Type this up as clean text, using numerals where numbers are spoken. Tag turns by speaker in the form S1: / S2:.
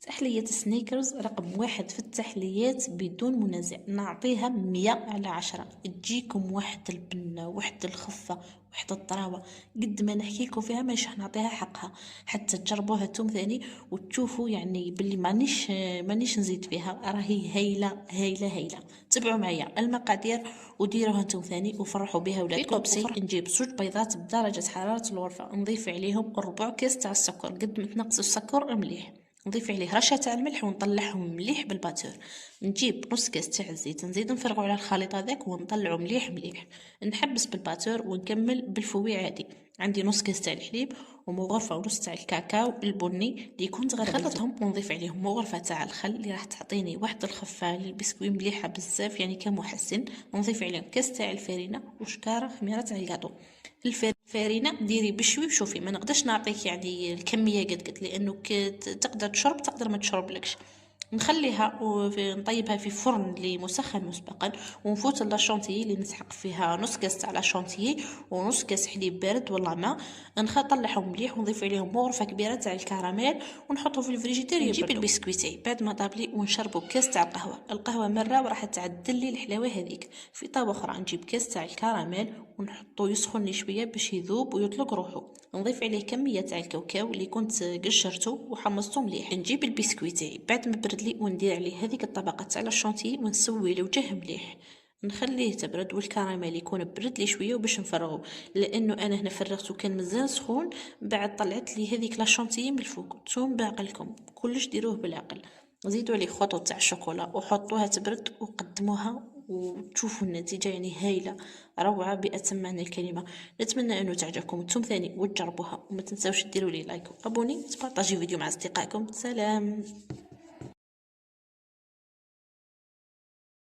S1: تحلية سنيكرز رقم 1 في التحليات بدون منازع، نعطيها 100/10. تجيكم واحد البنة، واحد الخفة، واحد الطراوة، قد ما نحكيلكم فيها ماشي نعطيها حقها، حتى تجربوها انتم ثاني وتشوفوا يعني باللي مانيش نزيد فيها، راهي هايله هايله هايله. تبعوا معايا المقادير وديروها انتم ثاني وفرحوا بها ولادكم. بسي نجيب 2 بيضات بدرجه حراره الغرفه، نضيف عليهم ربع كاس تاع السكر، قد ما تنقصوا السكر مليح، نضيف عليه رشه تاع الملح ونطلعهم مليح بالباتور. نجيب نص كاس تاع الزيت، نزيد نفرغوا على الخليط هذاك ونطلعوا مليح مليح، نحبس بالباتور ونكمل بالفوي عادي. عندي نص كاس تاع الحليب ومغرفه ونص تاع الكاكاو البني اللي كنت غربلتهم، ونضيف عليهم مغرفه تاع الخل اللي راح تعطيني واحد الخفه للبسكوي مليحه بزاف يعني كمحسن. نضيف عليهم كاس تاع الفرينه وشكاره خميره تاع الكاطو. الفرينه ديري بشوي وشوفي، ما نقدرش نعطيك يعني الكميه قد لانه تقدر تشرب تقدر ما تشربلكش. نخليها ونطيبها في فرن اللي مسخن مسبقا، ونفوت لاشونتيي اللي نسحق فيها نص كاس تاع لاشونتيي ونص كاس حليب بارد ولا ماء، نطلعهم مليح ونضيف عليهم غرفه كبيره تاع الكراميل ونحطه في الفريجيدير. نجيب البسكويت تاعي بعد ما طابلي ونشربوا بكاس تاع القهوه مره وراح تعدل لي الحلاوه هذيك. في طاوه اخرى نجيب كاس تاع الكراميل ونحطو يسخن شويه باش يذوب ويطلق روحو، نضيف عليه كميه تاع الكاوكاو اللي كنت قشرته وحمصته مليح. نجيب البسكويت تاعي بعد ما برد لي وندير عليه هذيك الطبقه تاع الشونتي ونسوي الوجه مليح، نخليه تبرد والكراميل يكون برد لي شويه وباش نفرغه، لانه انا هنا فرغته كان مازال سخون. بعد طلعت لي هذيك لاشونتي من الفوق. نتوما بعقلكم كلش ديروه بالعقل. زيدوا عليه خطوط تاع الشوكولا وحطوها تبرد وقدموها وتشوفوا النتيجه يعني هايله روعه باتم معنى الكلمه. نتمنى انه تعجبكم انتم ثاني وتجربوها، وما تنساوش ديروا لي لايك وابوني، تبارطاجيو فيديو مع اصدقائكم. سلام.